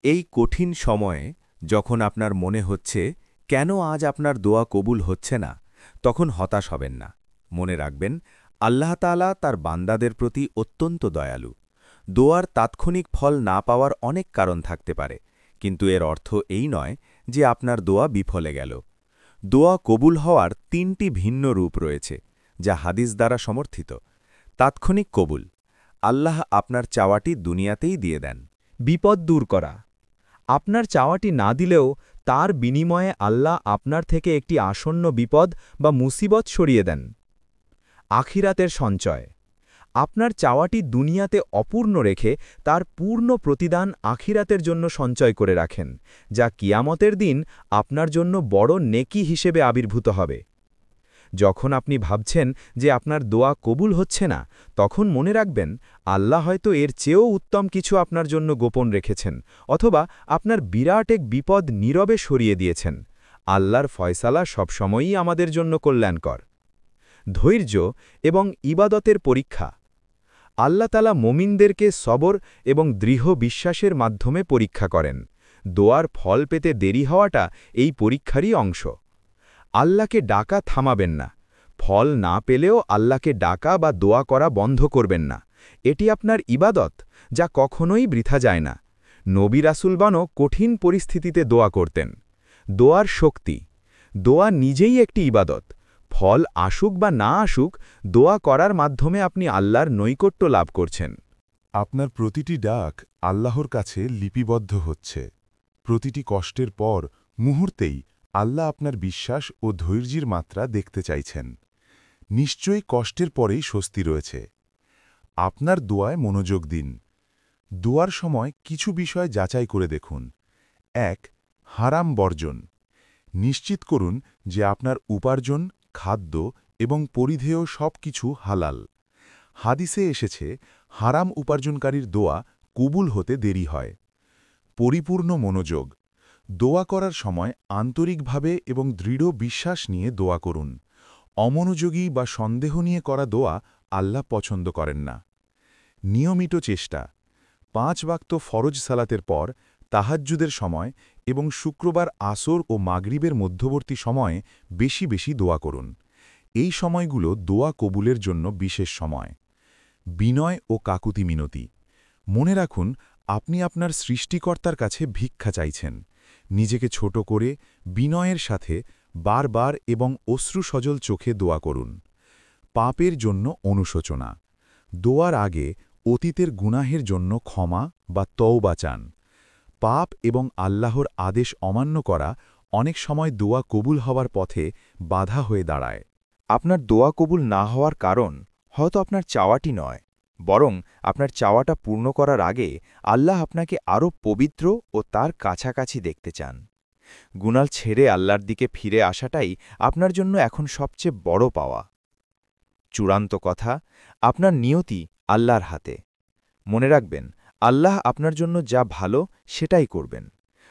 এই কঠিন সময়ে যখন আপনার মনে হচ্ছে কেন আজ আপনার দোয়া কবুল হচ্ছে না, তখন হতাশ হবেন না। মনে রাখবেন, আল্লাহ তাআলা তার বান্দাদের প্রতি অত্যন্ত দয়ালু। দোয়ার তাৎক্ষণিক ফল না পাওয়ার অনেক কারণ থাকতে পারে, কিন্তু এর অর্থ এই নয় যে আপনার দোয়া বিফলে গেল। দোয়া কবুল হওয়ার ৩টি ভিন্ন রূপ রয়েছে, যা হাদিস দ্বারা সমর্থিত। তাৎক্ষণিক কবুল: আল্লাহ আপনার চাওয়াটি দুনিয়াতেই দিয়ে দেন। বিপদ দূর করা। আপনার চাওয়াটি না দিলেও তার বিনিময়ে আল্লাহ আপনার থেকে একটি আসন্ন বিপদ বা মুসিবত সরিয়ে দেন। আখিরাতের সঞ্চয়। আপনার চাওয়াটি দুনিয়াতে অপূর্ণ রেখে তার পূর্ণ প্রতিদান আখিরাতের জন্য সঞ্চয় করে রাখেন, যা কিয়ামতের দিন আপনার জন্য বড় নেকি হিসেবে আবির্ভূত হবে। যখন আপনি ভাবছেন যে আপনার দোয়া কবুল হচ্ছে না, তখন মনে রাখবেন, আল্লাহ হয়তো এর চেয়েও উত্তম কিছু আপনার জন্য গোপন রেখেছেন, অথবা আপনার বিরাট এক বিপদ নীরবে সরিয়ে দিয়েছেন। আল্লাহর ফয়সালা সবসময়ই আমাদের জন্য কল্যাণকর। ধৈর্য এবং ইবাদতের পরীক্ষা। আল্লাহ তাআলা মুমিনদেরকে সবর এবং দৃঢ় বিশ্বাসের মাধ্যমে পরীক্ষা করেন। দোয়ার ফল পেতে দেরি হওয়াটা এই পরীক্ষারই অংশ। আল্লাহকে ডাকা থামাবেন না। ফল না পেলেও আল্লাহকে ডাকা বা দোয়া করা বন্ধ করবেন না। এটি আপনার ইবাদত, যা কখনোই বৃথা যায় না। নবী রাসূলগণও কঠিন পরিস্থিতিতে দোয়া করতেন। দোয়ার শক্তি। দোয়া নিজেই একটি ইবাদত। ফল আসুক বা না আসুক, দোয়া করার মাধ্যমে আপনি আল্লাহর নৈকট্য লাভ করছেন। আপনার প্রতিটি ডাক আল্লাহর কাছে লিপিবদ্ধ হচ্ছে। প্রতিটি কষ্টের পর মুহূর্তেই আল্লাহ আপনার বিশ্বাস ও ধৈর্যের মাত্রা দেখতে চাইছেন। নিশ্চয়ই কষ্টের পরেই স্বস্তি রয়েছে। আপনার দোয়ায় মনোযোগ দিন। দোয়ার সময় কিছু বিষয় যাচাই করে দেখুন। ১. হারাম বর্জন। নিশ্চিত করুন যে আপনার উপার্জন, খাদ্য এবং পরিধেয় সবকিছু হালাল। হাদিসে এসেছে, হারাম উপার্জনকারীর দোয়া কবুল হতে দেরি হয়। পরিপূর্ণ মনোযোগ। দোয়া করার সময় আন্তরিকভাবে এবং দৃঢ় বিশ্বাস নিয়ে দোয়া করুন। অমনোযোগী বা সন্দেহ নিয়ে করা দোয়া আল্লাহ পছন্দ করেন না। নিয়মিত চেষ্টা। ৫ ওয়াক্ত ফরজ সালাতের পর, তাহাজ্জুদের সময় এবং শুক্রবার আসর ও মাগরিবের মধ্যবর্তী সময়ে বেশি বেশি দোয়া করুন। এই সময়গুলো দোয়া কবুলের জন্য বিশেষ সময়। বিনয় ও কাকুতি মিনতি। মনে রাখুন, আপনি আপনার সৃষ্টিকর্তার কাছে ভিক্ষা চাইছেন। নিজেকে ছোট করে বিনয়ের সাথে বারবার এবং অশ্রুসজল চোখে দোয়া করুন। পাপের জন্য অনুশোচনা। দোয়ার আগে অতীতের গুনাহের জন্য ক্ষমা বা তওবা চান। পাপ এবং আল্লাহর আদেশ অমান্য করা অনেক সময় দোয়া কবুল হওয়ার পথে বাধা হয়ে দাঁড়ায়। আপনার দোয়া কবুল না হওয়ার কারণ হয়তো আপনার চাওয়াটি নয়, বরং আপনার চাওয়াটা পূর্ণ করার আগে আল্লাহ আপনাকে আরও পবিত্র ও তার কাছাকাছি দেখতে চান। গুনাহ ছেড়ে আল্লাহর দিকে ফিরে আসাটাই আপনার জন্য এখন সবচেয়ে বড় পাওয়া। চূড়ান্ত কথা, আপনার নিয়তি আল্লাহর হাতে। মনে রাখবেন, আল্লাহ আপনার জন্য যা ভালো সেটাই করবেন।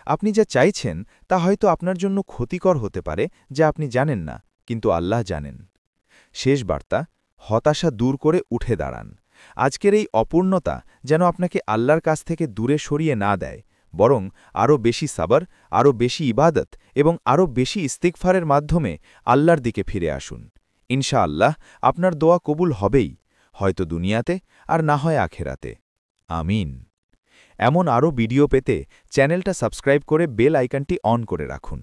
আপনি যা চাইছেন তা হয়তো আপনার জন্য ক্ষতিকর হতে পারে, যা আপনি জানেন না, কিন্তু আল্লাহ জানেন। শেষ বার্তা: হতাশা দূর করে উঠে দাঁড়ান। আজকের এই অপূর্ণতা যেন আপনাকে আল্লাহর কাছ থেকে দূরে সরিয়ে না দেয়, বরং আরও বেশি সাবর, আরও বেশি ইবাদত এবং আরও বেশি ইস্তিগফারের মাধ্যমে আল্লাহর দিকে ফিরে আসুন। ইনশাআল্লাহ আপনার দোয়া কবুল হবেই, হয়তো দুনিয়াতে আর না হয় আখেরাতে। আমিন। এমন আরও ভিডিও পেতে চ্যানেলটা সাবস্ক্রাইব করে বেল আইকনটি অন করে রাখুন।